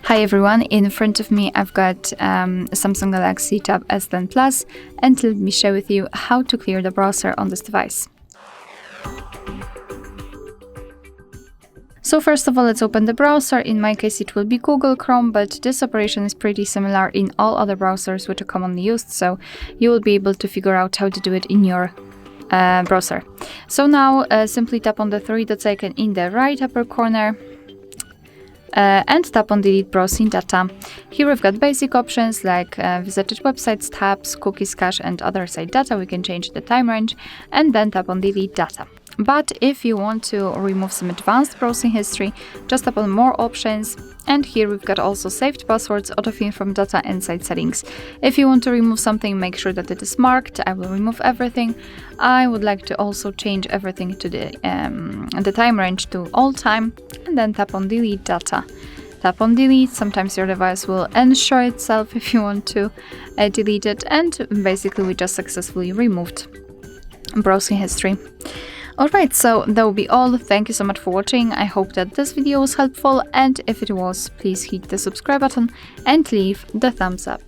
Hi everyone, in front of me I've got Samsung Galaxy Tab S10 Plus, and let me share with you how to clear the browser on this device. So first of all, let's open the browser. In my case it will be Google Chrome, but this operation is pretty similar in all other browsers which are commonly used, so you will be able to figure out how to do it in your browser. So now simply tap on the three dots icon in the right upper corner and tap on delete browsing data. Here we've got basic options like visited websites, tabs, cookies, cache and other site data. We can change the time range and then tap on delete data. But if you want to remove some advanced browsing history, just tap on more options, and here we've got also saved passwords, autofill from data and site settings. If you want to remove something, make sure that it is marked. I will remove everything. I would like to also change everything to the time range to all time, and then tap on delete data. Tap on delete. Sometimes your device will ensure itself if you want to delete it, and basically we just successfully removed browsing history. Alright, so that will be all. Thank you so much for watching. I hope that this video was helpful, and if it was, please hit the subscribe button and leave the thumbs up.